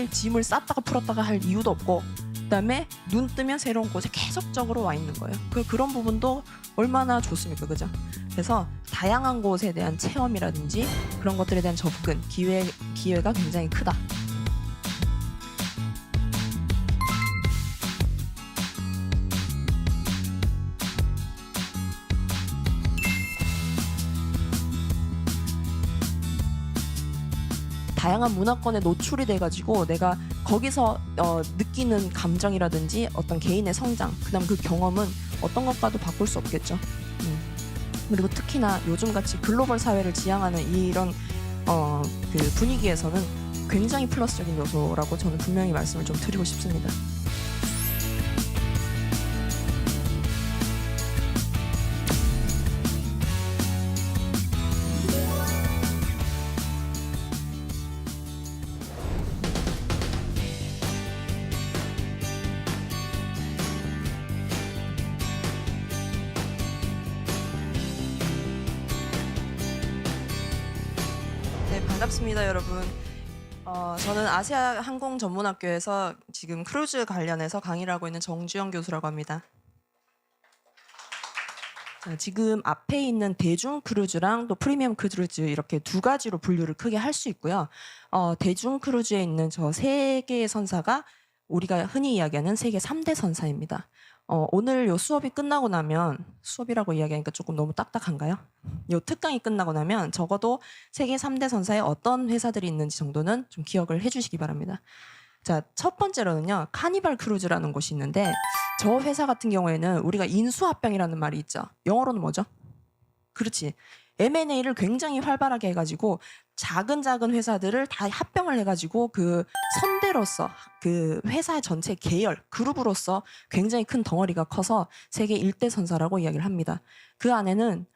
매일 짐을 쌌다가 풀었다가 할 이유도 없고, 그다음에 눈 뜨면 새로운 곳에 계속적으로 와 있는 거예요. 그런 부분도 얼마나 좋습니까, 그죠? 그래서 다양한 곳에 대한 체험이라든지 그런 것들에 대한 접근, 기회가 굉장히 크다. 다양한 문화권에 노출이 돼가지고 내가 거기서 느끼는 감정이라든지 어떤 개인의 성장, 그다음 그 경험은 어떤 것과도 바꿀 수 없겠죠. 그리고 특히나 요즘같이 글로벌 사회를 지향하는 이런 그 분위기에서는 굉장히 플러스적인 요소라고 저는 분명히 말씀을 좀 드리고 싶습니다. 네, 반갑습니다, 여러분. 저는 아시아 항공 전문학교에서 지금 크루즈 관련해서 강의를 하고 있는 정주영 교수라고 합니다. 자, 지금 앞에 있는 대중 크루즈랑 또 프리미엄 크루즈 이렇게 두 가지로 분류를 크게 할 수 있고요. 대중 크루즈에 있는 저 세 개의 선사가 우리가 흔히 이야기하는 세계 3대 선사입니다. 오늘 요 수업이 끝나고 나면, 수업이라고 이야기하니까 조금 너무 딱딱한가요? 요 특강이 끝나고 나면 적어도 세계 3대 선사에 어떤 회사들이 있는지 정도는 좀 기억을 해주시기 바랍니다. 자, 첫 번째로는요, 카니발 크루즈라는 곳이 있는데, 저 회사 같은 경우에는 우리가 인수합병이라는 말이 있죠. 영어로는 뭐죠? 그렇지. M&A를 굉장히 활발하게 해가지고 작은 회사들을 다 합병을 해가지고 그 선대로서 그 회사 전체 계열, 그룹으로서 굉장히 큰 덩어리가 커서 세계 1대 선사라고 이야기를 합니다. 그 안에는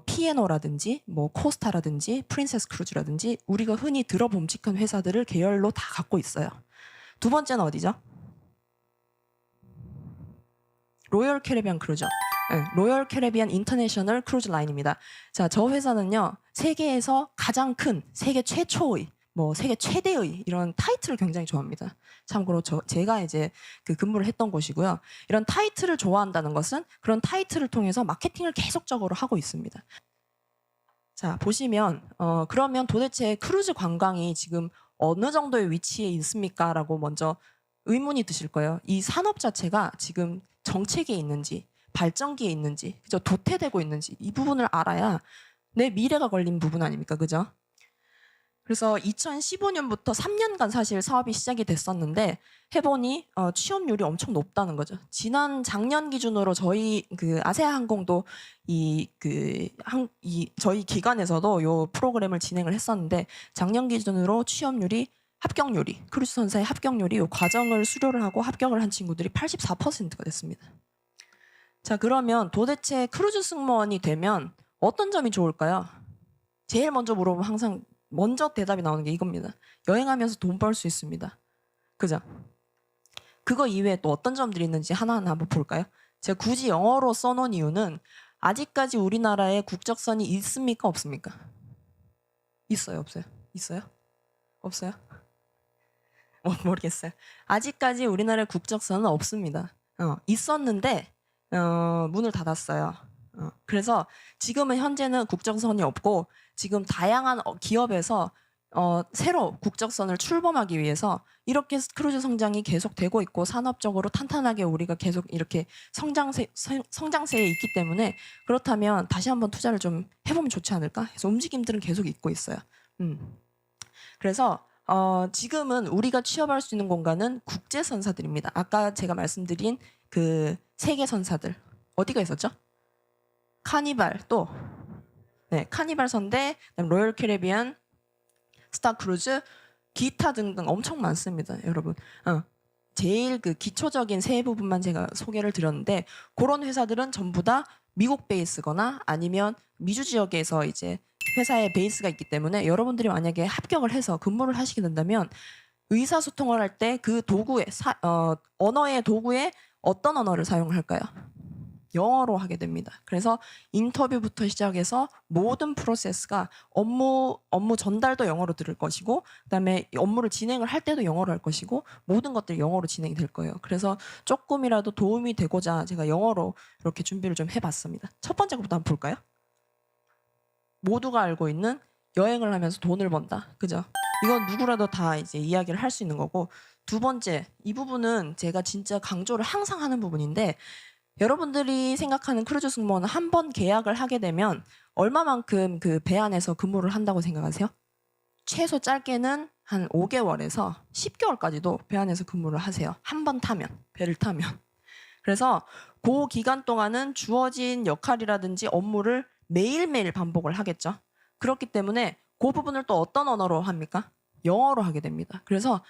P&O라든지 뭐 코스타라든지 프린세스 크루즈라든지 우리가 흔히 들어봄직한 회사들을 계열로 다 갖고 있어요. 두 번째는 어디죠? 로열 캐리비안 크루즈. 네, 로열 캐리비안 인터내셔널 크루즈 라인입니다. 자, 저 회사는요, 세계에서 가장 큰, 세계 최초의, 뭐 세계 최대의 이런 타이틀을 굉장히 좋아합니다. 참고로 제가 이제 그 근무를 했던 곳이고요. 이런 타이틀을 좋아한다는 것은 그런 타이틀을 통해서 마케팅을 계속적으로 하고 있습니다. 자, 보시면 그러면 도대체 크루즈 관광이 지금 어느 정도의 위치에 있습니까? 라고 먼저 의문이 드실 거예요. 이 산업 자체가 지금 정책에 있는지 발전기에 있는지, 그죠? 도태되고 있는지 이 부분을 알아야 내 미래가 걸린 부분 아닙니까, 그죠? 그래서 2015년부터 3년간 사실 사업이 시작이 됐었는데 해보니 취업률이 엄청 높다는 거죠. 작년 기준으로 저희 그 아세아 항공도 저희 기관에서도 요 프로그램을 진행을 했었는데 작년 기준으로 합격률이 크루즈 선사의 합격률이 요 과정을 수료를 하고 합격을 한 친구들이 84%가 됐습니다. 자, 그러면 도대체 크루즈 승무원이 되면 어떤 점이 좋을까요? 제일 먼저 물어보면 항상 먼저 대답이 나오는 게 이겁니다. 여행하면서 돈 벌 수 있습니다. 그죠? 그거 이외에 또 어떤 점들이 있는지 하나하나 한번 볼까요? 제가 굳이 영어로 써놓은 이유는 아직까지 우리나라에 국적선이 있습니까? 없습니까? 있어요? 없어요? 있어요? 없어요? 모르겠어요. 아직까지 우리나라에 국적선은 없습니다. 있었는데 문을 닫았어요. 그래서 지금은 현재는 국적선이 없고 지금 다양한 기업에서 새로 국적선을 출범하기 위해서 이렇게 크루즈 성장이 계속되고 있고 산업적으로 탄탄하게 우리가 계속 이렇게 성장세에 있기 때문에 그렇다면 다시 한번 투자를 좀 해보면 좋지 않을까 해서 움직임들은 계속 있고 있어요. 그래서 지금은 우리가 취업할 수 있는 공간은 국제 선사들입니다. 아까 제가 말씀드린 그 세계 선사들 어디가 있었죠? 카니발 또 카니발 선대, 로열 캐리비안, 스타 크루즈, 기타 등등 엄청 많습니다, 여러분. 제일 그 기초적인 세 부분만 제가 소개를 드렸는데 그런 회사들은 전부 다 미국 베이스거나 아니면 미주 지역에서 이제 회사의 베이스가 있기 때문에 여러분들이 만약에 합격을 해서 근무를 하시게 된다면 의사소통을 할 때 그 도구에 언어의 도구에 어떤 언어를 사용할까요? 영어로 하게 됩니다. 그래서 인터뷰부터 시작해서 모든 프로세스가 업무 전달도 영어로 들을 것이고, 그다음에 업무를 진행을 할 때도 영어로 할 것이고, 모든 것들이 영어로 진행이 될 거예요. 그래서 조금이라도 도움이 되고자 제가 영어로 이렇게 준비를 좀 해봤습니다. 첫 번째 것부터 한번 볼까요? 모두가 알고 있는 여행을 하면서 돈을 번다. 그죠? 이건 누구라도 다 이제 이야기를 할 수 있는 거고, 두 번째, 이 부분은 제가 진짜 강조를 항상 하는 부분인데, 여러분들이 생각하는 크루즈 승무원은 한 번 계약을 하게 되면 얼마만큼 그 배 안에서 근무를 한다고 생각하세요? 최소 짧게는 한 5개월에서 10개월까지도 배 안에서 근무를 하세요. 한 번 타면, 배를 타면. 그래서 그 기간 동안은 주어진 역할이라든지 업무를 매일매일 반복을 하겠죠. 그렇기 때문에 그 부분을 또 어떤 언어로 합니까? 영어로 하게 됩니다. 그래서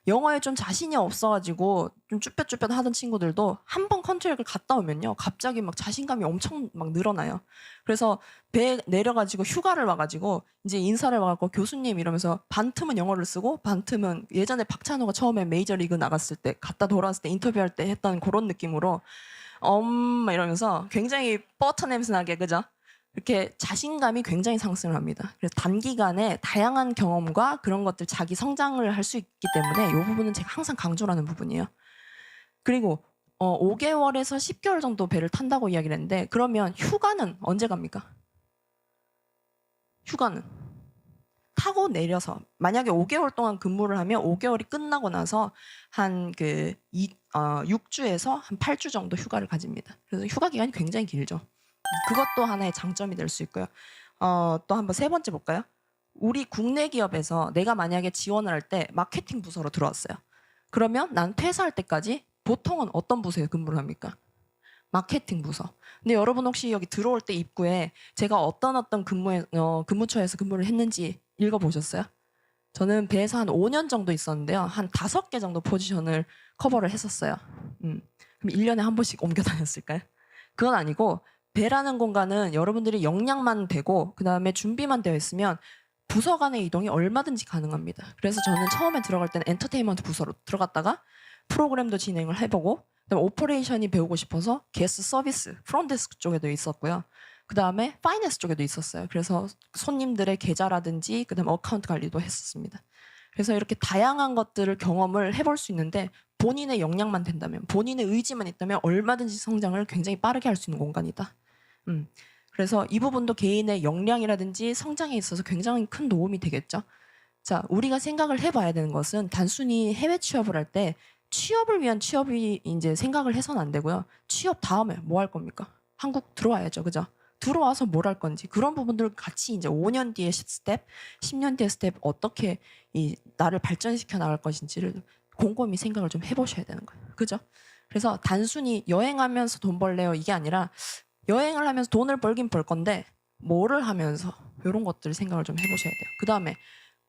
영어에 좀 자신이 없어가지고 좀 쭈뼛쭈뼛 하던 친구들도 한 번 컨트랙을 갔다 오면요, 갑자기 막 자신감이 엄청 막 늘어나요. 그래서 배 내려가지고 휴가를 와가지고 이제 인사를 와갖고 교수님 이러면서 반 틈은 영어를 쓰고 반 틈은 예전에 박찬호가 처음에 메이저리그 나갔을 때 갔다 돌아왔을 때 인터뷰할 때 했던 그런 느낌으로 막 이러면서 굉장히 버터 냄새 나게, 그죠? 이렇게 자신감이 굉장히 상승을 합니다. 그래서 단기간에 다양한 경험과 그런 것들 자기 성장을 할 수 있기 때문에 이 부분은 제가 항상 강조를 하는 부분이에요. 그리고 5개월에서 10개월 정도 배를 탄다고 이야기를 했는데, 그러면 휴가는 언제 갑니까? 휴가는 타고 내려서 만약에 5개월 동안 근무를 하면 5개월이 끝나고 나서 한 6주에서 한 8주 정도 휴가를 가집니다. 그래서 휴가 기간이 굉장히 길죠. 그것도 하나의 장점이 될 수 있고요. 또 한번 세 번째 볼까요? 우리 국내 기업에서 내가 만약에 지원을 할 때 마케팅 부서로 들어왔어요. 그러면 난 퇴사할 때까지 보통은 어떤 부서에 근무를 합니까? 마케팅 부서. 근데 여러분 혹시 여기 들어올 때 입구에 제가 어떤 근무처에서 근무를 했는지 읽어보셨어요? 저는 배에서 한 5년 정도 있었는데요. 한 5개 정도 포지션을 커버를 했었어요. 그럼 1년에 한 번씩 옮겨 다녔을까요? 그건 아니고, 배라는 공간은 여러분들이 역량만 되고 그 다음에 준비만 되어 있으면 부서 간의 이동이 얼마든지 가능합니다. 그래서 저는 처음에 들어갈 때는 엔터테인먼트 부서로 들어갔다가 프로그램도 진행을 해보고, 그다음에 오퍼레이션이 배우고 싶어서 게스트 서비스, 프론트데스크 쪽에도 있었고요. 그 다음에 파이낸스 쪽에도 있었어요. 그래서 손님들의 계좌라든지 그 다음에 어카운트 관리도 했었습니다. 그래서 이렇게 다양한 것들을 경험을 해볼 수 있는데, 본인의 역량만 된다면, 본인의 의지만 있다면 얼마든지 성장을 굉장히 빠르게 할 수 있는 공간이다. 그래서 이 부분도 개인의 역량이라든지 성장에 있어서 굉장히 큰 도움이 되겠죠. 자, 우리가 생각을 해봐야 되는 것은 단순히 해외 취업을 할 때 취업을 위한 취업이 이제 생각을 해서는 안 되고요. 취업 다음에 뭐 할 겁니까? 한국 들어와야죠, 그죠? 들어와서 뭘 할 건지 그런 부분들 같이 이제 5년 뒤의 스텝, 10년 뒤의 스텝 어떻게 나를 발전시켜 나갈 것인지를 곰곰이 생각을 좀 해보셔야 되는 거예요, 그죠? 그래서 단순히 여행하면서 돈 벌래요 이게 아니라, 여행을 하면서 돈을 벌긴 벌 건데 뭐를 하면서, 이런 것들을 생각을 좀 해보셔야 돼요. 그 다음에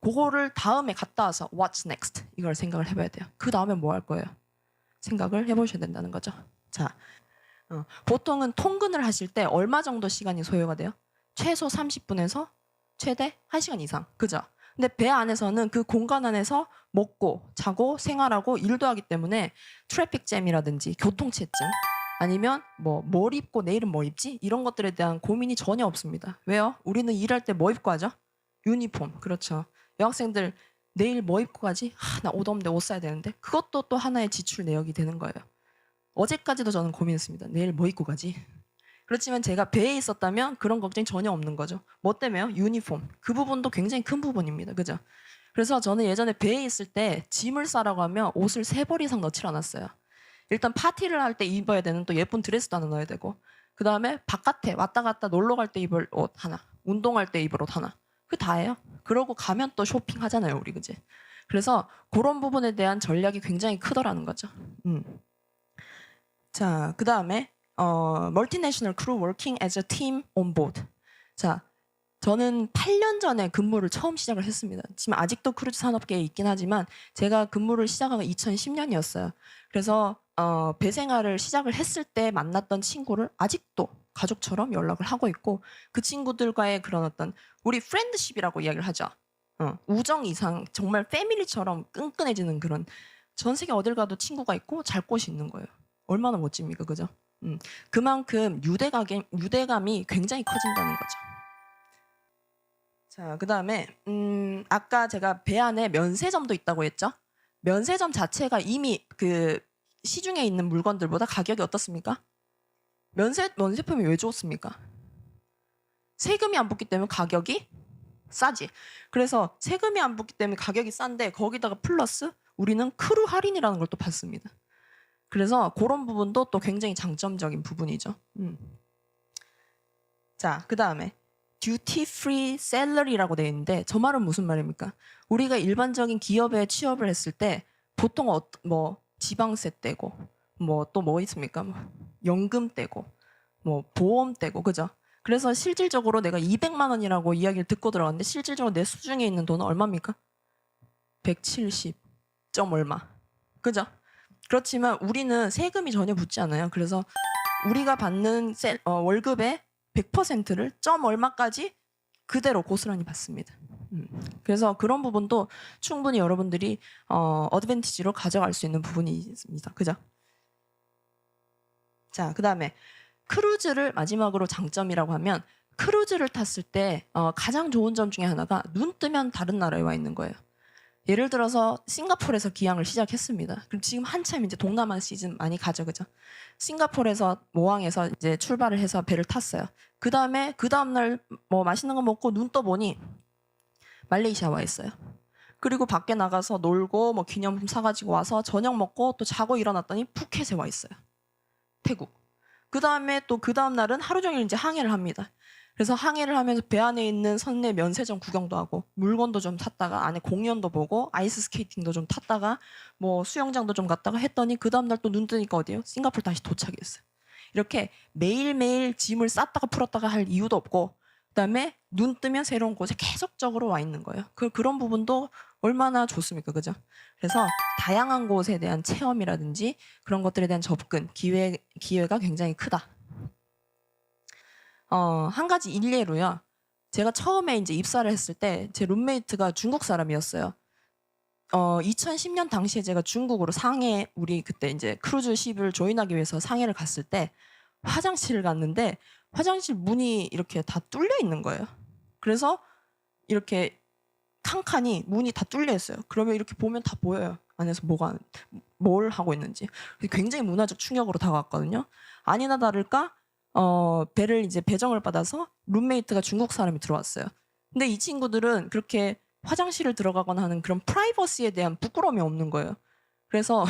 그거를 다음에 갔다 와서 what's next 이걸 생각을 해봐야 돼요. 그 다음에 뭐 할 거예요? 생각을 해보셔야 된다는 거죠. 자, 보통은 통근을 하실 때 얼마 정도 시간이 소요가 돼요? 최소 30분에서 최대 1시간 이상, 그죠? 근데 배 안에서는 그 공간 안에서 먹고 자고 생활하고 일도 하기 때문에 트래픽 잼이라든지 교통체증, 아니면 뭘 입고 내일은 뭐 입지? 이런 것들에 대한 고민이 전혀 없습니다. 왜요? 우리는 일할 때 뭐 입고 하죠? 유니폼. 그렇죠. 여학생들 내일 뭐 입고 가지? 나 옷 없는데 옷 사야 되는데. 그것도 또 하나의 지출 내역이 되는 거예요. 어제까지도 저는 고민했습니다. 내일 뭐 입고 가지? 그렇지만 제가 배에 있었다면 그런 걱정이 전혀 없는 거죠. 뭐 때문에요? 유니폼. 그 부분도 굉장히 큰 부분입니다. 그죠? 그래서 저는 예전에 배에 있을 때 짐을 싸라고 하면 옷을 3벌 이상 넣질 않았어요. 일단 파티를 할 때 입어야 되는 또 예쁜 드레스도 하나 넣어야 되고, 그 다음에 바깥에 왔다 갔다 놀러 갈 때 입을 옷 하나, 운동할 때 입을 옷 하나, 그 다예요. 그러고 가면 또 쇼핑 하잖아요, 우리, 그지? 그래서 그런 부분에 대한 전략이 굉장히 크더라는 거죠. 자, 그 다음에 Multinational Crew Working as a Team on Board. 자, 저는 8년 전에 근무를 처음 시작을 했습니다. 지금 아직도 크루즈 산업계에 있긴 하지만 제가 근무를 시작한 건 2010년이었어요. 그래서 배 생활을 시작을 했을 때 만났던 친구를 아직도 가족처럼 연락을 하고 있고, 그 친구들과의 그런 어떤 우리 프렌드십이라고 이야기를 하죠. 우정 이상 정말 패밀리처럼 끈끈해지는 그런, 전 세계 어딜 가도 친구가 있고 잘 곳이 있는 거예요. 얼마나 멋집니까, 그죠? 그만큼 유대감이 굉장히 커진다는 거죠. 자, 그다음에 아까 제가 배 안에 면세점도 있다고 했죠. 면세점 자체가 이미 그 시중에 있는 물건들보다 가격이 어떻습니까? 면세품이 왜 좋습니까? 세금이 안 붙기 때문에 가격이 싸지. 그래서 세금이 안 붙기 때문에 가격이 싼데 거기다가 플러스 우리는 크루 할인이라는 걸 또 받습니다. 그래서 그런 부분도 또 굉장히 장점적인 부분이죠. 자, 그다음에 듀티 프리 셀러리라고 되어 있는데 저 말은 무슨 말입니까? 우리가 일반적인 기업에 취업을 했을 때 보통 뭐 지방세 떼고 뭐 또 뭐 있습니까? 뭐 연금 떼고 뭐 보험 떼고 그죠? 그래서 실질적으로 내가 200만 원이라고 이야기를 듣고 들어갔는데 실질적으로 내 수중에 있는 돈은 얼마입니까? 170점 얼마. 그죠? 그렇지만 우리는 세금이 전혀 붙지 않아요. 그래서 우리가 받는 월급의 100%를 점 얼마까지 그대로 고스란히 받습니다. 그래서 그런 부분도 충분히 여러분들이 어드밴티지로 가져갈 수 있는 부분이 있습니다. 그죠? 자, 그다음에 크루즈를 마지막으로 장점이라고 하면 크루즈를 탔을 때 가장 좋은 점 중에 하나가 눈 뜨면 다른 나라에 와 있는 거예요. 예를 들어서 싱가포르에서 기항을 시작했습니다. 그럼 지금 한참 이제 동남아 시즌 많이 가죠, 그죠? 싱가포르에서 모항에서 이제 출발을 해서 배를 탔어요. 그 다음날 뭐 맛있는 거 먹고 눈 떠보니 말레이시아 와 있어요. 그리고 밖에 나가서 놀고 뭐 기념품 사가지고 와서 저녁 먹고 또 자고 일어났더니 푸켓에 와 있어요. 태국. 그 다음 날은 하루 종일 이제 항해를 합니다. 그래서 항해를 하면서 배 안에 있는 선내 면세점 구경도 하고 물건도 좀 탔다가 안에 공연도 보고 아이스 스케이팅도 좀 탔다가 뭐 수영장도 좀 갔다가 했더니 그 다음날 또 눈 뜨니까 어디예요? 싱가포르 다시 도착했어요. 이렇게 매일매일 짐을 쌌다가 풀었다가 할 이유도 없고 그다음에 눈 뜨면 새로운 곳에 계속적으로 와 있는 거예요. 그런 부분도 얼마나 좋습니까? 그죠? 그래서 다양한 곳에 대한 체험이라든지 그런 것들에 대한 접근, 기회가 굉장히 크다. 한 가지 일례로요. 제가 처음에 이제 입사를 했을 때 제 룸메이트가 중국 사람이었어요. 2010년 당시에 제가 중국으로 우리 그때 이제 크루즈십을 조인하기 위해서 상해를 갔을 때 화장실을 갔는데 화장실 문이 이렇게 다 뚫려 있는 거예요. 그래서 이렇게 칸칸이 문이 다 뚫려 있어요. 그러면 이렇게 보면 다 보여요. 안에서 뭘 하고 있는지. 굉장히 문화적 충격으로 다가왔거든요. 아니나 다를까 배를 이제 배정을 받아서 룸메이트가 중국 사람이 들어왔어요. 근데 이 친구들은 그렇게 화장실을 들어가거나 하는 그런 프라이버시에 대한 부끄러움이 없는 거예요. 그래서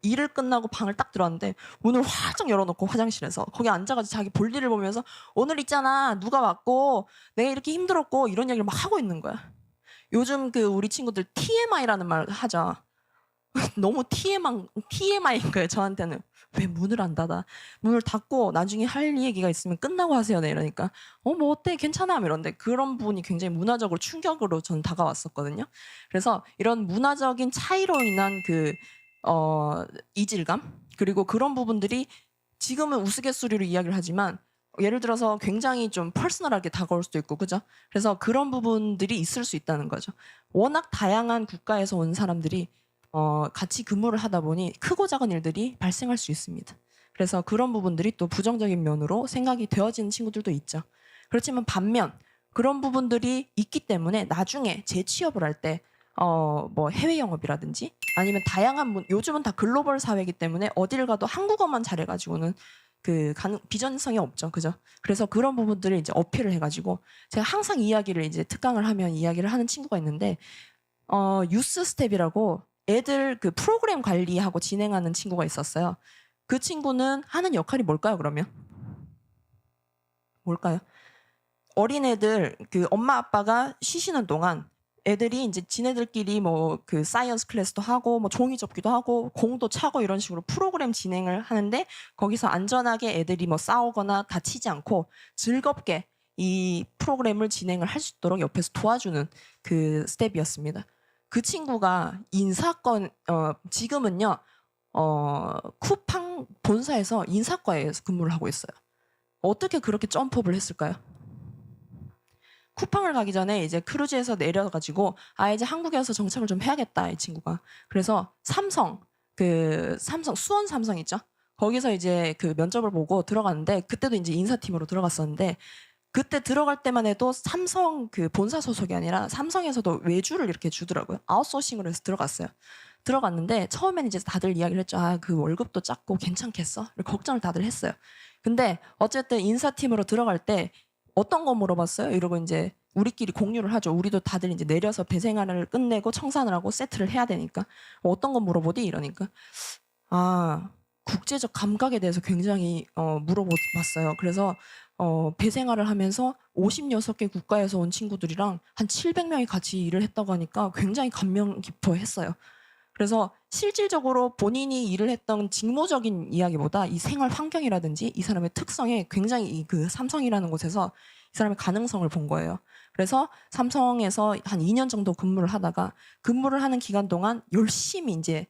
일을 끝나고 방을 딱 들어왔는데 문을 활짝 열어놓고 화장실에서 거기 앉아가지고 자기 볼일을 보면서 오늘 있잖아 누가 왔고 내가 이렇게 힘들었고 이런 얘기를 막 하고 있는 거야. 요즘 우리 친구들 TMI라는 말 하죠. 너무 TMI인 거예요 저한테는. 왜 문을 안 닫아? 문을 닫고 나중에 할 얘기가 있으면 끝나고 하세요. 네, 이러니까 뭐 어때? 괜찮아? 이런데 그런 부분이 굉장히 문화적으로 충격으로 전 다가왔었거든요. 그래서 이런 문화적인 차이로 인한 이질감 그리고 그런 부분들이 지금은 우스갯소리로 이야기를 하지만 예를 들어서 굉장히 좀 퍼스널하게 다가올 수도 있고 그죠? 그래서 그런 부분들이 있을 수 있다는 거죠. 워낙 다양한 국가에서 온 사람들이 같이 근무를 하다 보니 크고 작은 일들이 발생할 수 있습니다. 그래서 그런 부분들이 또 부정적인 면으로 생각이 되어지는 친구들도 있죠. 그렇지만 반면 그런 부분들이 있기 때문에 나중에 재취업을 할 때 뭐 해외 영업이라든지 아니면 다양한 요즘은 다 글로벌 사회이기 때문에 어딜 가도 한국어만 잘해가지고는 비전성이 없죠, 그죠? 그래서 그런 부분들을 이제 어필을 해가지고 제가 항상 이야기를 이제 특강을 하면 이야기를 하는 친구가 있는데 유스 스텝이라고 애들 프로그램 관리하고 진행하는 친구가 있었어요. 그 친구는 하는 역할이 뭘까요, 그러면? 뭘까요? 어린애들 엄마 아빠가 쉬시는 동안 애들이 이제 지네들끼리 뭐 사이언스 클래스도 하고 뭐 종이 접기도 하고 공도 차고 이런 식으로 프로그램 진행을 하는데 거기서 안전하게 애들이 뭐 싸우거나 다치지 않고 즐겁게 이 프로그램을 진행을 할 수 있도록 옆에서 도와주는 스텝이었습니다. 그 친구가 지금은요 쿠팡 본사에서 인사과에서 근무를 하고 있어요. 어떻게 그렇게 점프업을 했을까요? 쿠팡을 가기 전에 이제 크루즈에서 내려가지고 이제 한국에 와서 정착을 좀 해야겠다 이 친구가. 그래서 삼성 수원 삼성 있죠? 거기서 이제 그 면접을 보고 들어갔는데 그때도 이제 인사팀으로 들어갔었는데 그때 들어갈 때만 해도 삼성 그 본사 소속이 아니라 삼성에서도 외주를 이렇게 주더라고요. 아웃소싱으로 해서 들어갔어요. 들어갔는데 처음에는 이제 다들 이야기를 했죠. 아, 그 월급도 작고 괜찮겠어? 걱정을 다들 했어요. 근데 어쨌든 인사팀으로 들어갈 때 어떤 거 물어봤어요? 이러고 이제 우리끼리 공유를 하죠. 우리도 다들 이제 내려서 배 생활을 끝내고 청산을 하고 세트를 해야 되니까 어떤 거 물어보디? 이러니까 아, 국제적 감각에 대해서 굉장히 물어봤어요. 그래서 배 생활을 하면서 56개 국가에서 온 친구들이랑 한 700명이 같이 일을 했다고 하니까 굉장히 감명 깊어했어요. 그래서 실질적으로 본인이 일을 했던 직무적인 이야기보다 이 생활 환경이라든지 이 사람의 특성에 굉장히 그 삼성이라는 곳에서 이 사람의 가능성을 본 거예요. 그래서 삼성에서 한 2년 정도 근무를 하다가 근무를 하는 기간 동안 열심히 이제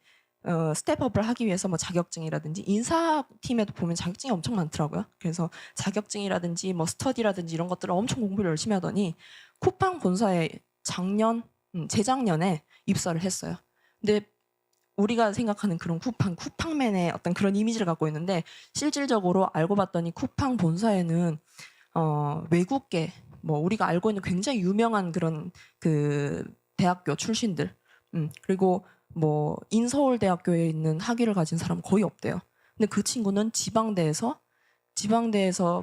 스텝업을 하기 위해서 뭐 자격증이라든지 인사팀에도 보면 자격증이 엄청 많더라고요. 그래서 자격증이라든지 뭐 스터디라든지 이런 것들을 엄청 공부를 열심히 하더니 쿠팡 본사에 재작년에 입사를 했어요. 근데 우리가 생각하는 그런 쿠팡맨의 어떤 그런 이미지를 갖고 있는데 실질적으로 알고 봤더니 쿠팡 본사에는 외국계 뭐 우리가 알고 있는 굉장히 유명한 그런 그 대학교 출신들 그리고 뭐 인서울대학교에 있는 학위를 가진 사람 거의 없대요. 근데 그 친구는 지방대에서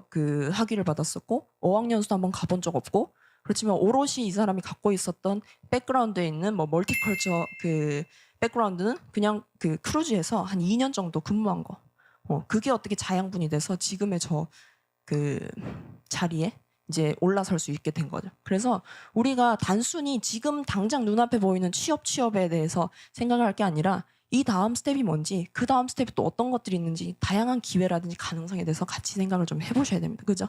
그 학위를 받았었고 어학연수도 한번 가본 적 없고 그렇지만 오롯이 이 사람이 갖고 있었던 백그라운드에 있는 뭐 멀티컬처 그 백그라운드는 그냥 그 크루즈에서 한 2년 정도 근무한 거. 그게 어떻게 자양분이 돼서 지금의 저 그 자리에 이제 올라설 수 있게 된 거죠. 그래서 우리가 단순히 지금 당장 눈앞에 보이는 취업에 대해서 생각을 할 게 아니라 이 다음 스텝이 뭔지 그 다음 스텝이 또 어떤 것들이 있는지 다양한 기회라든지 가능성에 대해서 같이 생각을 좀 해보셔야 됩니다. 그죠?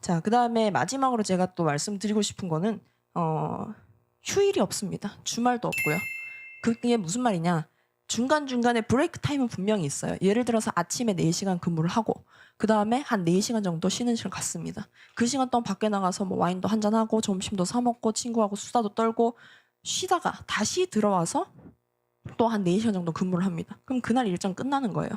자, 그 다음에 마지막으로 제가 또 말씀드리고 싶은 거는 휴일이 없습니다. 주말도 없고요. 그게 무슨 말이냐? 중간중간에 브레이크 타임은 분명히 있어요. 예를 들어서 아침에 4시간 근무를 하고 그 다음에 한 4시간 정도 쉬는 시간 갖습니다. 그 시간 동안 밖에 나가서 뭐 와인도 한잔하고 점심도 사 먹고 친구하고 수다도 떨고 쉬다가 다시 들어와서 또 한 4시간 정도 근무를 합니다. 그럼 그날 일정 끝나는 거예요.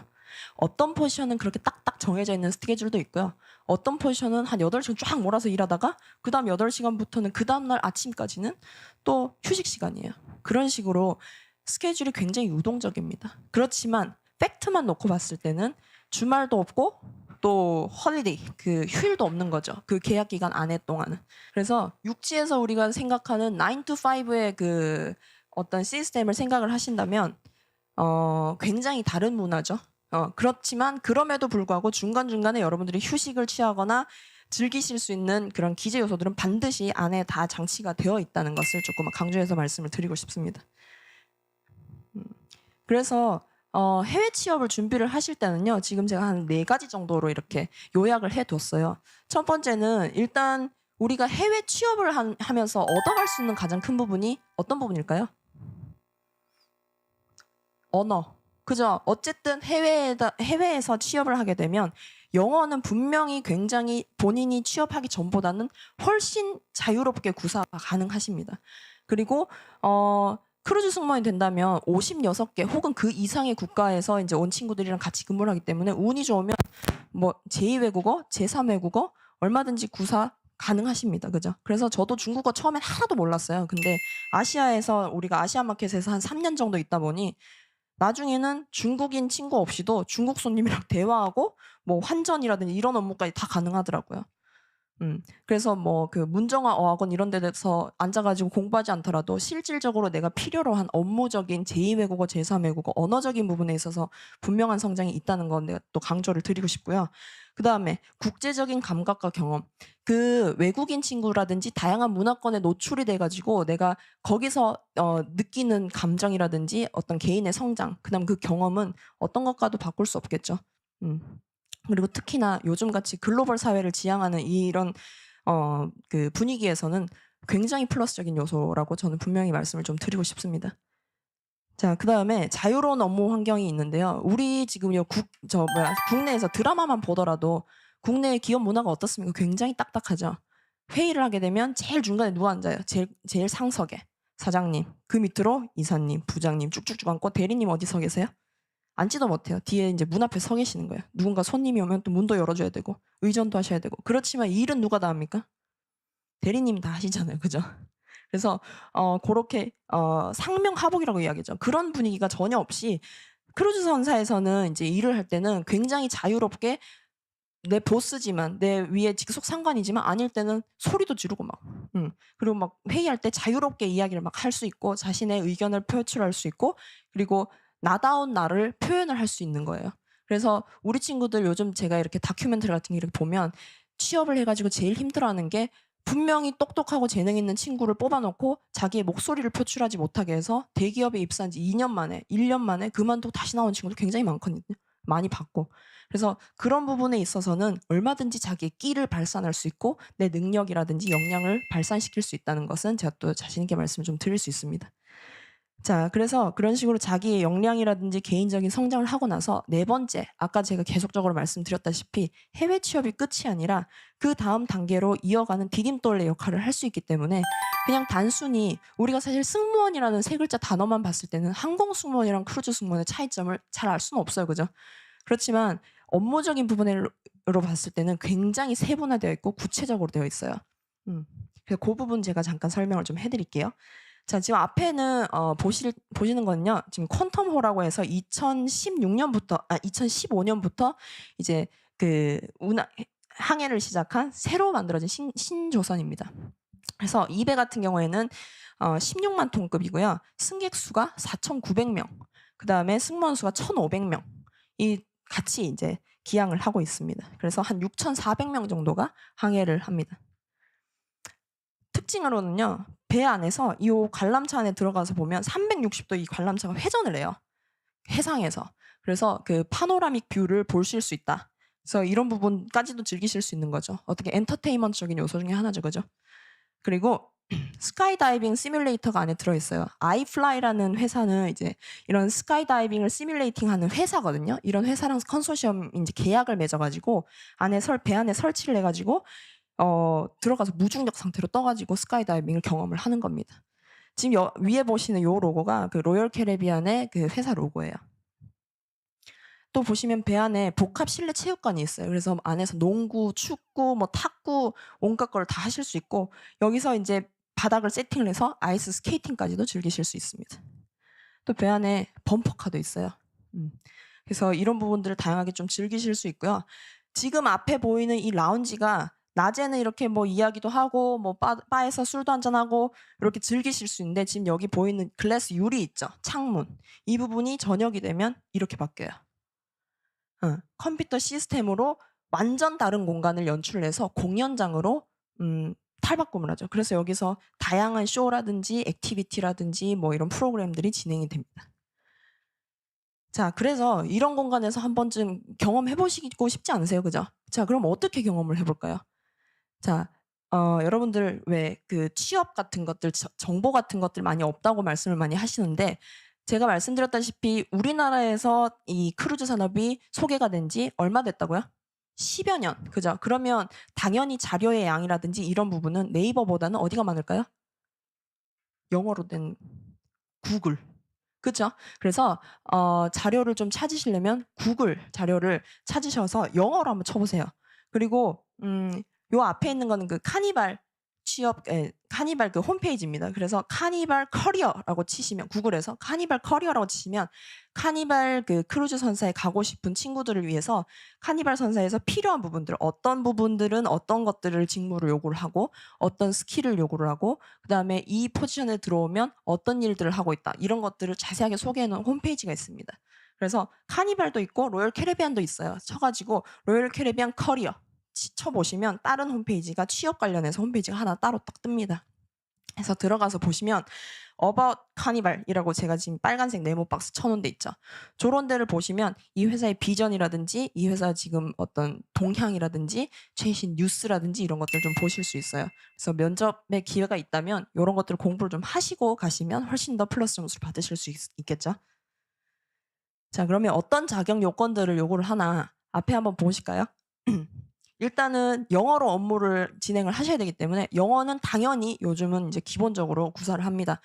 어떤 포지션은 그렇게 딱딱 정해져 있는 스케줄도 있고요. 어떤 포지션은 한 8시간 쫙 몰아서 일하다가 그 다음 8시간부터는 그 다음날 아침까지는 또 휴식 시간이에요. 그런 식으로 스케줄이 굉장히 유동적입니다. 그렇지만 팩트만 놓고 봤을 때는 주말도 없고 또 헐리데이, 그 휴일도 없는 거죠. 그 계약 기간 안에 동안은. 그래서 육지에서 우리가 생각하는 9 to 5의 그 어떤 시스템을 생각을 하신다면 굉장히 다른 문화죠. 그렇지만 그럼에도 불구하고 중간중간에 여러분들이 휴식을 취하거나 즐기실 수 있는 그런 기재 요소들은 반드시 안에 다 장치가 되어 있다는 것을 조금 강조해서 말씀을 드리고 싶습니다. 그래서 해외 취업을 준비를 하실 때는요. 지금 제가 한 4가지 정도로 이렇게 요약을 해뒀어요. 첫 번째는 일단 우리가 해외 취업을 하면서 얻어갈 수 있는 가장 큰 부분이 어떤 부분일까요? 언어. 그죠? 어쨌든 해외에서 취업을 하게 되면 영어는 분명히 굉장히 본인이 취업하기 전보다는 훨씬 자유롭게 구사가 가능하십니다. 그리고 크루즈 승무원이 된다면 56개 혹은 그 이상의 국가에서 이제 온 친구들이랑 같이 근무를 하기 때문에 운이 좋으면 뭐 제2외국어, 제3외국어 얼마든지 구사 가능하십니다. 그죠? 그래서 저도 중국어 처음엔 하나도 몰랐어요. 근데 아시아에서 우리가 아시아 마켓에서 한 3년 정도 있다 보니 나중에는 중국인 친구 없이도 중국 손님이랑 대화하고 뭐 환전이라든지 이런 업무까지 다 가능하더라고요. 그래서 뭐 그 문정아 어학원 이런 데서 앉아가지고 공부하지 않더라도 실질적으로 내가 필요로 한 업무적인 제2외국어, 제3외국어 언어적인 부분에 있어서 분명한 성장이 있다는 건 내가 또 강조를 드리고 싶고요. 그 다음에 국제적인 감각과 경험. 그 외국인 친구라든지 다양한 문화권에 노출이 돼가지고 내가 거기서 느끼는 감정이라든지 어떤 개인의 성장, 그다음 그 경험은 어떤 것과도 바꿀 수 없겠죠. 그리고 특히나 요즘같이 글로벌 사회를 지향하는 이런 그 분위기에서는 굉장히 플러스적인 요소라고 저는 분명히 말씀을 좀 드리고 싶습니다. 자, 그다음에 자유로운 업무 환경이 있는데요. 우리 지금 국내에서 드라마만 보더라도 국내의 기업 문화가 어떻습니까? 굉장히 딱딱하죠. 회의를 하게 되면 제일 중간에 누가 앉아요? 제일 상석에 사장님, 그 밑으로 이사님, 부장님 쭉쭉쭉 앉고 대리님 어디 서 계세요? 앉지도 못해요. 뒤에 이제 문 앞에 서 계시는 거예요. 누군가 손님이 오면 또 문도 열어줘야 되고 의전도 하셔야 되고. 그렇지만 이 일은 누가 다 합니까? 대리님이 다 하시잖아요. 그죠? 그래서 그렇게 상명하복이라고 이야기하죠. 그런 분위기가 전혀 없이 크루즈 선사에서는 이제 일을 할 때는 굉장히 자유롭게 내 보스지만 내 위에 직속 상관이지만 아닐 때는 소리도 지르고 막 그리고 막 회의할 때 자유롭게 이야기를 막 할 수 있고 자신의 의견을 표출할 수 있고 그리고 나다운 나를 표현을 할 수 있는 거예요. 그래서 우리 친구들 요즘 제가 이렇게 다큐멘터리 같은 게 이렇게 보면 취업을 해가지고 제일 힘들어하는 게 분명히 똑똑하고 재능 있는 친구를 뽑아놓고 자기의 목소리를 표출하지 못하게 해서 대기업에 입사한 지 2년 만에 1년 만에 그만두고 다시 나온 친구도 굉장히 많거든요. 많이 봤고. 그래서 그런 부분에 있어서는 얼마든지 자기의 끼를 발산할 수 있고 내 능력이라든지 역량을 발산시킬 수 있다는 것은 제가 또 자신 있게 말씀을 좀 드릴 수 있습니다. 자, 그래서 그런 식으로 자기의 역량이라든지 개인적인 성장을 하고 나서 네 번째, 아까 제가 계속적으로 말씀드렸다시피 해외 취업이 끝이 아니라 그 다음 단계로 이어가는 디딤돌의 역할을 할 수 있기 때문에 그냥 단순히 우리가 사실 승무원이라는 세 글자 단어만 봤을 때는 항공 승무원이랑 크루즈 승무원의 차이점을 잘 알 수는 없어요. 그죠? 그렇지만 업무적인 부분으로 봤을 때는 굉장히 세분화되어 있고 구체적으로 되어 있어요. 그래서 그 부분 제가 잠깐 설명을 좀 해드릴게요. 자, 지금 앞에는 보시는 거는요. 지금 퀀텀호라고 해서 2015년부터 이제 그 항해를 시작한 새로 만들어진 신조선입니다. 그래서 이 배 같은 경우에는 16만 톤급이고요. 승객 수가 4,900명. 그다음에 승무원 수가 1,500명. 이 같이 이제 기항을 하고 있습니다. 그래서 한 6,400명 정도가 항해를 합니다. 특징으로는요. 배 안에서 이 관람차 안에 들어가서 보면 360도 이 관람차가 회전을 해요. 해상에서. 그래서 그 파노라믹 뷰를 보실 수 있다. 그래서 이런 부분까지도 즐기실 수 있는 거죠. 어떻게 엔터테인먼트적인 요소 중에 하나죠. 그죠? 그리고 스카이다이빙 시뮬레이터가 안에 들어있어요. 아이플라이라는 회사는 이제 이런 스카이다이빙을 시뮬레이팅하는 회사거든요. 이런 회사랑 컨소시엄 이제 계약을 맺어가지고 배 안에 설치를 해가지고 들어가서 무중력 상태로 떠가지고 스카이다이빙을 경험을 하는 겁니다. 지금 위에 보시는 이 로고가 그 로열 캐리비안의 그 회사 로고예요. 또 보시면 배 안에 복합 실내 체육관이 있어요. 그래서 안에서 농구, 축구, 뭐 탁구 온갖 걸 다 하실 수 있고 여기서 이제 바닥을 세팅을 해서 아이스 스케이팅까지도 즐기실 수 있습니다. 또 배 안에 범퍼카도 있어요. 그래서 이런 부분들을 다양하게 좀 즐기실 수 있고요. 지금 앞에 보이는 이 라운지가 낮에는 이렇게 뭐 이야기도 하고 뭐 바에서 술도 한잔하고 이렇게 즐기실 수 있는데 지금 여기 보이는 글래스 유리 있죠? 창문. 이 부분이 저녁이 되면 이렇게 바뀌어요. 컴퓨터 시스템으로 완전 다른 공간을 연출해서 공연장으로 탈바꿈을 하죠. 그래서 여기서 다양한 쇼라든지 액티비티라든지 뭐 이런 프로그램들이 진행이 됩니다. 자, 그래서 이런 공간에서 한 번쯤 경험해 보시고 싶지 않으세요? 그죠? 자, 그럼 어떻게 경험을 해볼까요? 자, 여러분들 왜 그 취업 같은 것들, 정보 같은 것들 많이 없다고 말씀을 많이 하시는데 제가 말씀드렸다시피 우리나라에서 이 크루즈 산업이 소개가 된 지 얼마 됐다고요? 10여 년. 그죠? 그러면 당연히 자료의 양이라든지 이런 부분은 네이버보다는 어디가 많을까요? 영어로 된 구글. 그렇죠? 그래서 자료를 좀 찾으시려면 구글 자료를 찾으셔서 영어로 한번 쳐보세요. 그리고 요 앞에 있는 거는 그 카니발 카니발 그 홈페이지입니다. 그래서 카니발 커리어라고 치시면 구글에서 카니발 커리어라고 치시면 카니발 그 크루즈 선사에 가고 싶은 친구들을 위해서 카니발 선사에서 필요한 부분들 어떤 부분들은 어떤 것들을 직무를 요구를 하고 어떤 스킬을 요구를 하고 그다음에 이 포지션에 들어오면 어떤 일들을 하고 있다. 이런 것들을 자세하게 소개해 놓은 홈페이지가 있습니다. 그래서 카니발도 있고 로열 캐리비안도 있어요. 쳐가지고 로열 캐리비안 커리어 쳐보시면 다른 홈페이지가 취업 관련해서 홈페이지가 하나 따로 딱 뜹니다. 그래서 들어가서 보시면 About Carnival이라고 제가 지금 빨간색 네모 박스 쳐놓은 데 있죠. 저런 데를 보시면 이 회사의 비전이라든지 이 회사 지금 어떤 동향이라든지 최신 뉴스라든지 이런 것들 좀 보실 수 있어요. 그래서 면접에 기회가 있다면 이런 것들을 공부를 좀 하시고 가시면 훨씬 더 플러스 점수를 받으실 수 있겠죠. 자, 그러면 어떤 자격 요건들을 요구를 하나 앞에 한번 보실까요? 일단은 영어로 업무를 진행을 하셔야 되기 때문에 영어는 당연히 요즘은 이제 기본적으로 구사를 합니다.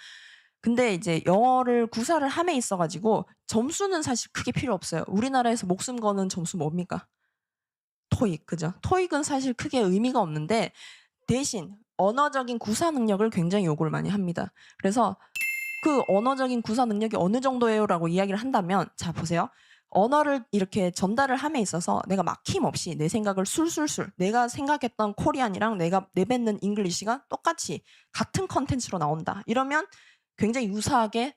근데 이제 영어를 구사를 함에 있어 가지고 점수는 사실 크게 필요 없어요. 우리나라에서 목숨 거는 점수 뭡니까? 토익, 그죠? 토익은 사실 크게 의미가 없는데 대신 언어적인 구사 능력을 굉장히 요구를 많이 합니다. 그래서 그 언어적인 구사 능력이 어느 정도예요라고 이야기를 한다면, 자 보세요. 언어를 이렇게 전달을 함에 있어서 내가 막힘없이 내 생각을 술술술, 내가 생각했던 코리안이랑 내가 내뱉는 잉글리시가 똑같이 같은 컨텐츠로 나온다. 이러면 굉장히 유사하게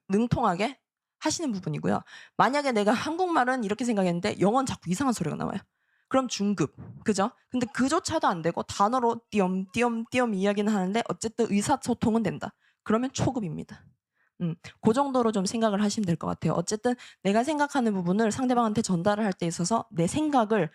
능통하게 하시는 부분이고요. 만약에 내가 한국말은 이렇게 생각했는데 영어는 자꾸 이상한 소리가 나와요. 그럼 중급, 그죠? 근데 그조차도 안 되고 단어로 띄엄띄엄띄엄 이야기는 하는데 어쨌든 의사소통은 된다. 그러면 초급입니다. 그 정도로 좀 생각을 하시면 될 것 같아요. 어쨌든 내가 생각하는 부분을 상대방한테 전달을 할 때 있어서 내 생각을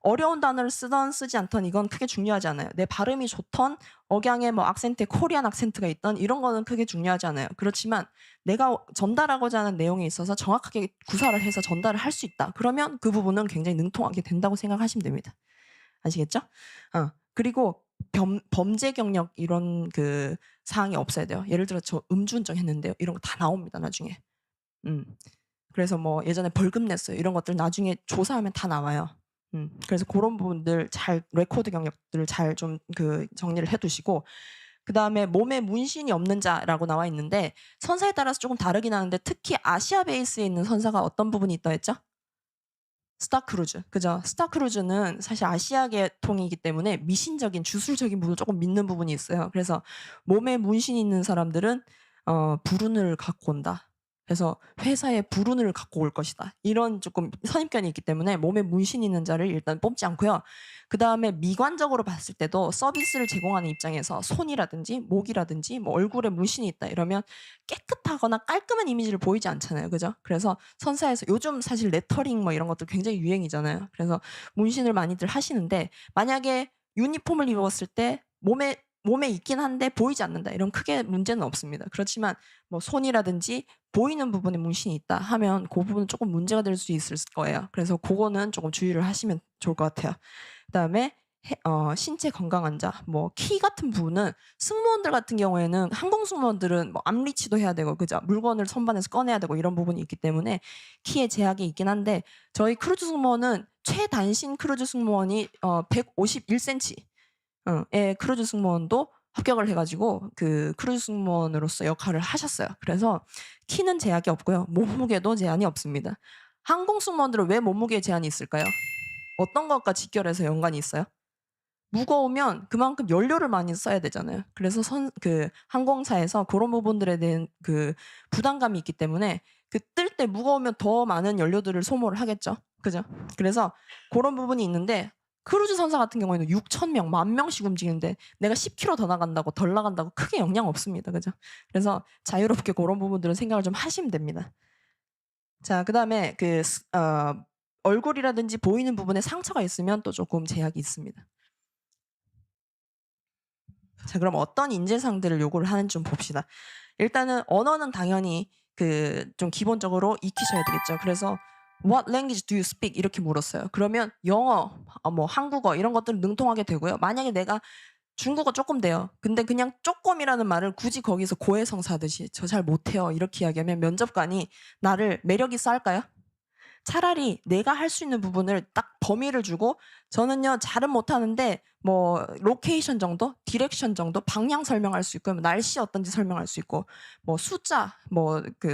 어려운 단어를 쓰던 쓰지 않던 이건 크게 중요하지 않아요. 내 발음이 좋던 억양에 뭐 악센트에 코리안 악센트가 있던 이런 거는 크게 중요하지 않아요. 그렇지만 내가 전달하고자 하는 내용에 있어서 정확하게 구사를 해서 전달을 할 수 있다. 그러면 그 부분은 굉장히 능통하게 된다고 생각하시면 됩니다. 아시겠죠? 그리고 범죄 경력 이런 그 사항이 없어야 돼요. 예를 들어 저 음주운전 했는데요. 이런 거 다 나옵니다, 나중에. 그래서 뭐 예전에 벌금 냈어요. 이런 것들 나중에 조사하면 다 나와요. 그래서 그런 부분들 잘 레코드 경력들을 잘 좀 정리를 해두시고, 그 다음에 몸에 문신이 없는 자라고 나와 있는데 선사에 따라서 조금 다르긴 하는데 특히 아시아 베이스에 있는 선사가 어떤 부분이 있다 했죠? 스타크루즈, 그죠? 스타크루즈는 사실 아시아 계통이기 때문에 미신적인 주술적인 부분을 조금 믿는 부분이 있어요. 그래서 몸에 문신이 있는 사람들은 불운을 갖고 온다. 그래서 회사에 불운을 갖고 올 것이다. 이런 조금 선입견이 있기 때문에 몸에 문신 있는 자를 일단 뽑지 않고요. 그 다음에 미관적으로 봤을 때도 서비스를 제공하는 입장에서 손이라든지 목이라든지 뭐 얼굴에 문신이 있다 이러면 깨끗하거나 깔끔한 이미지를 보이지 않잖아요. 그죠? 그래서 선사에서 요즘 사실 레터링 뭐 이런 것들 굉장히 유행이잖아요. 그래서 문신을 많이들 하시는데 만약에 유니폼을 입었을 때 몸에 있긴 한데 보이지 않는다. 이런 크게 문제는 없습니다. 그렇지만 뭐 손이라든지 보이는 부분에 문신이 있다 하면 그 부분은 조금 문제가 될 수 있을 거예요. 그래서 그거는 조금 주의를 하시면 좋을 것 같아요. 그다음에 신체 건강한 자, 뭐 키 같은 부분은 승무원들 같은 경우에는 항공 승무원들은 뭐 암리치도 해야 되고 그죠? 물건을 선반에서 꺼내야 되고 이런 부분이 있기 때문에 키에 제약이 있긴 한데 저희 크루즈 승무원은 최단신 크루즈 승무원이 151cm 의 크루즈 승무원도 합격을 해가지고 그 크루즈 승무원으로서 역할을 하셨어요. 그래서 키는 제약이 없고요. 몸무게도 제한이 없습니다. 항공 승무원들은 왜 몸무게에 제한이 있을까요? 어떤 것과 직결해서 연관이 있어요? 무거우면 그만큼 연료를 많이 써야 되잖아요. 그래서 항공사에서 그런 부분들에 대한 그 부담감이 있기 때문에 그 뜰 때 무거우면 더 많은 연료들을 소모를 하겠죠. 그죠? 그래서 그런 부분이 있는데 크루즈 선사 같은 경우에는 6,000명, 10,000명씩 움직이는데 내가 10km 더 나간다고 덜 나간다고 크게 영향 없습니다. 그죠? 그래서 자유롭게 그런 부분들은 생각을 좀 하시면 됩니다. 자, 그다음에 얼굴이라든지 보이는 부분에 상처가 있으면 또 조금 제약이 있습니다. 자, 그럼 어떤 인재상들을 요구를 하는지 좀 봅시다. 일단은 언어는 당연히 좀 기본적으로 익히셔야 되겠죠. 그래서 What language do you speak? 이렇게 물었어요. 그러면 영어, 뭐 한국어 이런 것들은 능통하게 되고요. 만약에 내가 중국어 조금 돼요. 근데 그냥 조금이라는 말을 굳이 거기서 고해성사하듯이 저 잘 못해요 이렇게 이야기하면 면접관이 나를 매력 있어 할까요? 차라리 내가 할 수 있는 부분을 딱 범위를 주고 저는요 잘은 못하는데 뭐 로케이션 정도, 디렉션 정도, 방향 설명할 수 있고 날씨 어떤지 설명할 수 있고 뭐 숫자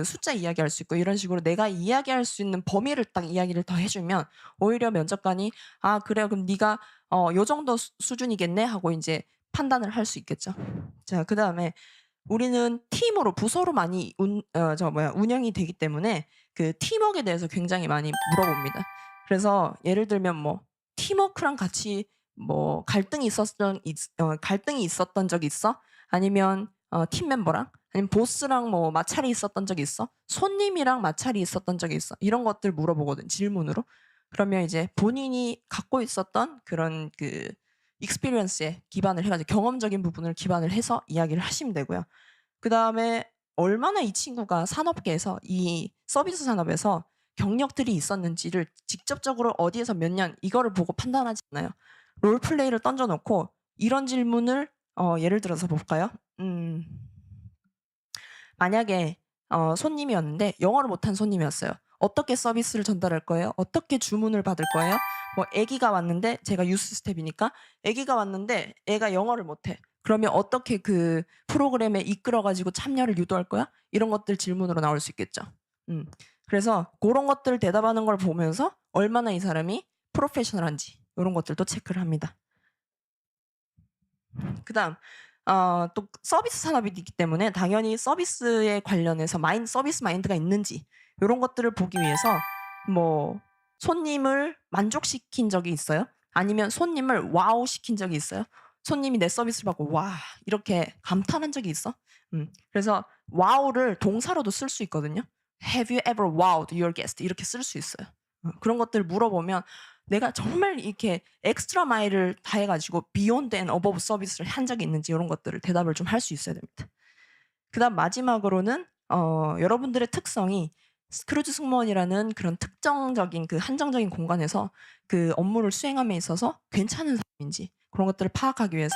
숫자 이야기할 수 있고 이런 식으로 내가 이야기할 수 있는 범위를 딱 이야기를 더 해주면 오히려 면접관이 아 그래요 그럼 네가 요 정도 수준이겠네 하고 이제 판단을 할 수 있겠죠. 자 그다음에 우리는 팀으로 부서로 많이 운영이 되기 때문에 그 팀워크에 대해서 굉장히 많이 물어봅니다. 그래서 예를 들면 뭐 팀워크랑 같이 뭐 갈등이 있었던 적 있어? 아니면 팀 멤버랑 아니면 보스랑 뭐 마찰이 있었던 적 있어? 손님이랑 마찰이 있었던 적이 있어? 이런 것들 물어보거든 질문으로. 그러면 이제 본인이 갖고 있었던 그런 익스피리언스에 기반을 해가지고 경험적인 부분을 기반을 해서 이야기를 하시면 되고요. 그 다음에 얼마나 이 친구가 산업계에서 이 서비스 산업에서 경력들이 있었는지를 직접적으로 어디에서 몇 년 이거를 보고 판단하지 않아요. 롤플레이를 던져놓고 이런 질문을 예를 들어서 볼까요? 만약에 손님이었는데 영어를 못한 손님이었어요. 어떻게 서비스를 전달할 거예요? 어떻게 주문을 받을 거예요? 뭐 아기가 왔는데 제가 유스 스텝이니까 아기가 왔는데 애가 영어를 못해. 그러면 어떻게 그 프로그램에 이끌어가지고 참여를 유도할 거야? 이런 것들 질문으로 나올 수 있겠죠. 그래서 그런 것들 대답하는 걸 보면서 얼마나 이 사람이 프로페셔널한지 이런 것들도 체크를 합니다. 그다음 또 서비스 산업이기 때문에 당연히 서비스에 관련해서 서비스 마인드가 있는지 이런 것들을 보기 위해서 뭐 손님을 만족시킨 적이 있어요? 아니면 손님을 와우 시킨 적이 있어요? 손님이 내 서비스를 받고 와 이렇게 감탄한 적이 있어? 그래서 와우를 동사로도 쓸 수 있거든요. Have you ever wowed your guest? 이렇게 쓸 수 있어요. 그런 것들 물어보면 내가 정말 이렇게 엑스트라 마일을 다해가지고 비욘드 앤 어버브 서비스를 한 적이 있는지 이런 것들을 대답을 좀 할 수 있어야 됩니다. 그다음 마지막으로는 여러분들의 특성이 크루즈 승무원이라는 그런 특정적인 그 한정적인 공간에서 그 업무를 수행함에 있어서 괜찮은 사람인지 그런 것들을 파악하기 위해서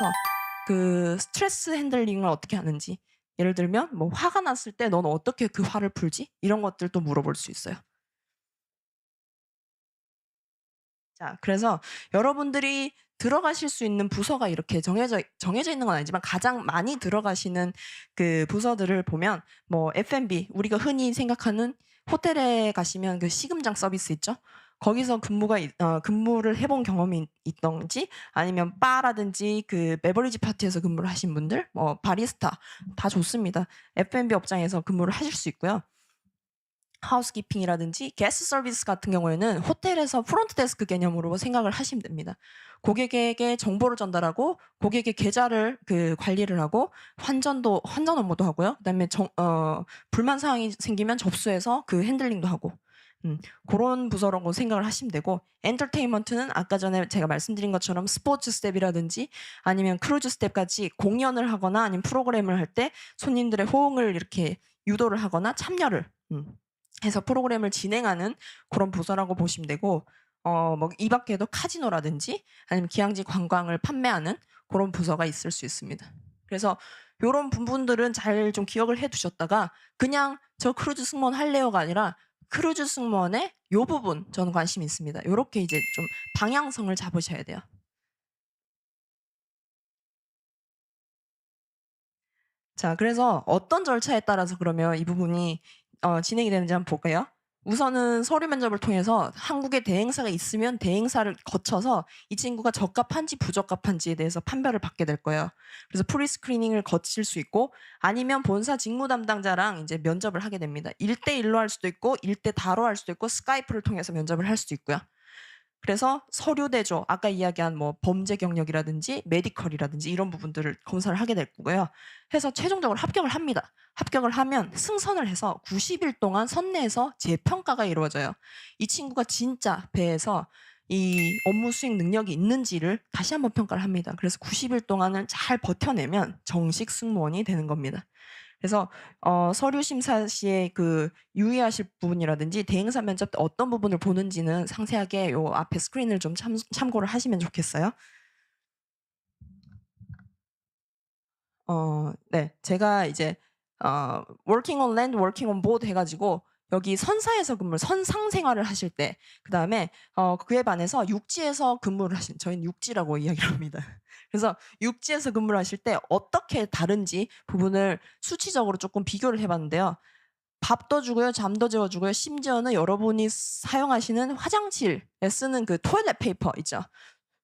그 스트레스 핸들링을 어떻게 하는지 예를 들면 뭐 화가 났을 때 너는 어떻게 그 화를 풀지? 이런 것들도 물어볼 수 있어요. 자, 그래서 여러분들이 들어가실 수 있는 부서가 이렇게 정해져 있는 건 아니지만 가장 많이 들어가시는 그 부서들을 보면 뭐 F&B 우리가 흔히 생각하는 호텔에 가시면 그 시금장 서비스 있죠? 거기서 근무를 해본 경험이 있던지 아니면 바라든지 그 베버리지 파티에서 근무를 하신 분들 뭐 바리스타 다 좋습니다. F&B 업장에서 근무를 하실 수 있고요. 하우스키핑이라든지 게스트 서비스 같은 경우에는 호텔에서 프론트 데스크 개념으로 생각을 하시면 됩니다. 고객에게 정보를 전달하고 고객의 계좌를 그 관리를 하고 환전 업무도 하고요. 그다음에 불만 사항이 생기면 접수해서 그 핸들링도 하고 그런 부서라고 생각을 하시면 되고 엔터테인먼트는 아까 전에 제가 말씀드린 것처럼 스포츠 스텝이라든지 아니면 크루즈 스텝까지 공연을 하거나 아니면 프로그램을 할 때 손님들의 호응을 이렇게 유도를 하거나 참여를 해서 프로그램을 진행하는 그런 부서라고 보시면 되고 뭐 이 밖에도 카지노라든지 아니면 기항지 관광을 판매하는 그런 부서가 있을 수 있습니다. 그래서 이런 부분들은 잘 좀 기억을 해두셨다가 그냥 저 크루즈 승무원 할래요가 아니라 크루즈 승무원의 요 부분 저는 관심이 있습니다. 이렇게 이제 좀 방향성을 잡으셔야 돼요. 자, 그래서 어떤 절차에 따라서 그러면 이 부분이 진행이 되는지 한번 볼까요? 우선은 서류 면접을 통해서 한국에 대행사가 있으면 대행사를 거쳐서 이 친구가 적합한지 부적합한지에 대해서 판별을 받게 될 거예요. 그래서 프리스크리닝을 거칠 수 있고 아니면 본사 직무 담당자랑 이제 면접을 하게 됩니다. 1대1로 할 수도 있고 1대 다로 할 수도 있고 스카이프를 통해서 면접을 할 수도 있고요. 그래서 서류 대조, 아까 이야기한 뭐 범죄 경력이라든지 메디컬이라든지 이런 부분들을 검사를 하게 될 거고요. 해서 최종적으로 합격을 합니다. 합격을 하면 승선을 해서 90일 동안 선내에서 재평가가 이루어져요. 이 친구가 진짜 배에서 이 업무 수행 능력이 있는지를 다시 한번 평가를 합니다. 그래서 90일 동안을 잘 버텨내면 정식 승무원이 되는 겁니다. 그래서 서류 심사 시에 그 유의하실 부분이라든지 대행사 면접 때 어떤 부분을 보는지는 상세하게 요 앞에 스크린을 좀 참고를 하시면 좋겠어요. 네. 제가 이제 working on land, working on board 해가지고 여기 선사에서 선상 생활을 하실 때, 그 다음에 그에 반해서 육지에서 근무를 하신, 저희는 육지라고 이야기를 합니다. 그래서 육지에서 근무를 하실 때 어떻게 다른지 부분을 수치적으로 조금 비교를 해봤는데요. 밥도 주고요, 잠도 재워주고요, 심지어는 여러분이 사용하시는 화장실에 쓰는 그 토일렛 페이퍼 있죠.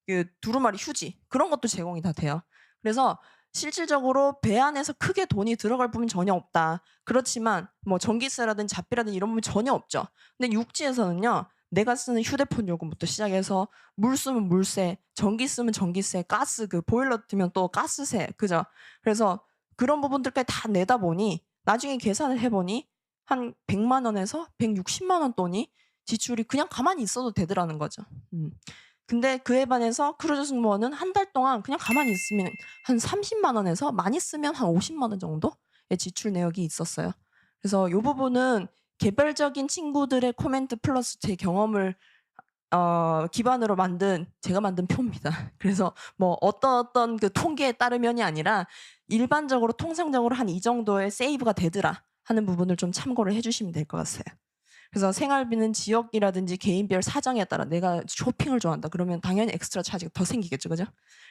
그 두루마리 휴지 그런 것도 제공이 다 돼요. 그래서 실질적으로 배 안에서 크게 돈이 들어갈 부분이 전혀 없다. 그렇지만 뭐 전기세라든지 잡비라든지 이런 부분이 전혀 없죠. 근데 육지에서는요. 내가 쓰는 휴대폰 요금부터 시작해서 물 쓰면 물세, 전기 쓰면 전기세, 가스 그 보일러 뜨면 또 가스세, 그죠? 그래서 그런 부분들까지 다 내다 보니 나중에 계산을 해보니 한 100만 원에서 160만 원 돈이 지출이 그냥 가만히 있어도 되더라는 거죠. 근데 그에 반해서 크루즈 승무원은 한 달 동안 그냥 가만히 있으면 한 30만 원에서 많이 쓰면 한 50만 원 정도의 지출 내역이 있었어요. 그래서 이 부분은 개별적인 친구들의 코멘트 플러스 제 경험을 기반으로 제가 만든 표입니다. 그래서 뭐 어떤 그 통계에 따르면이 아니라 일반적으로 통상적으로 한 이 정도의 세이브가 되더라 하는 부분을 좀 참고를 해주시면 될 것 같아요. 그래서 생활비는 지역이라든지 개인별 사정에 따라 내가 쇼핑을 좋아한다 그러면 당연히 엑스트라 차지가 더 생기겠죠, 그죠?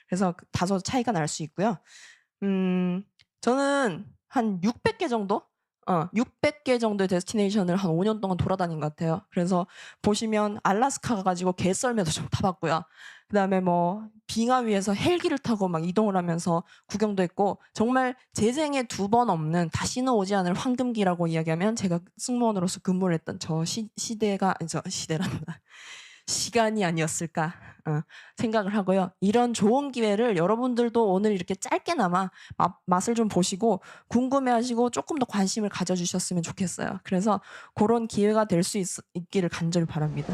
그래서 다소 차이가 날 수 있고요. 저는 한 600개 정도? 600개 정도의 데스티네이션을 한 5년 동안 돌아다닌 것 같아요. 그래서 보시면 알라스카 가가지고 개썰매도 좀 타봤고요. 그다음에 뭐 빙하 위에서 헬기를 타고 막 이동을 하면서 구경도 했고 정말 제 생에 2번 없는 다시는 오지 않을 황금기라고 이야기하면 제가 승무원으로서 근무를 했던 시대란다. 시간이 아니었을까 생각을 하고요. 이런 좋은 기회를 여러분들도 오늘 이렇게 짧게나마 맛을 좀 보시고 궁금해하시고 조금 더 관심을 가져주셨으면 좋겠어요. 그래서 그런 기회가 될 수 있기를 간절히 바랍니다.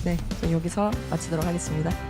네, 여기서 마치도록 하겠습니다.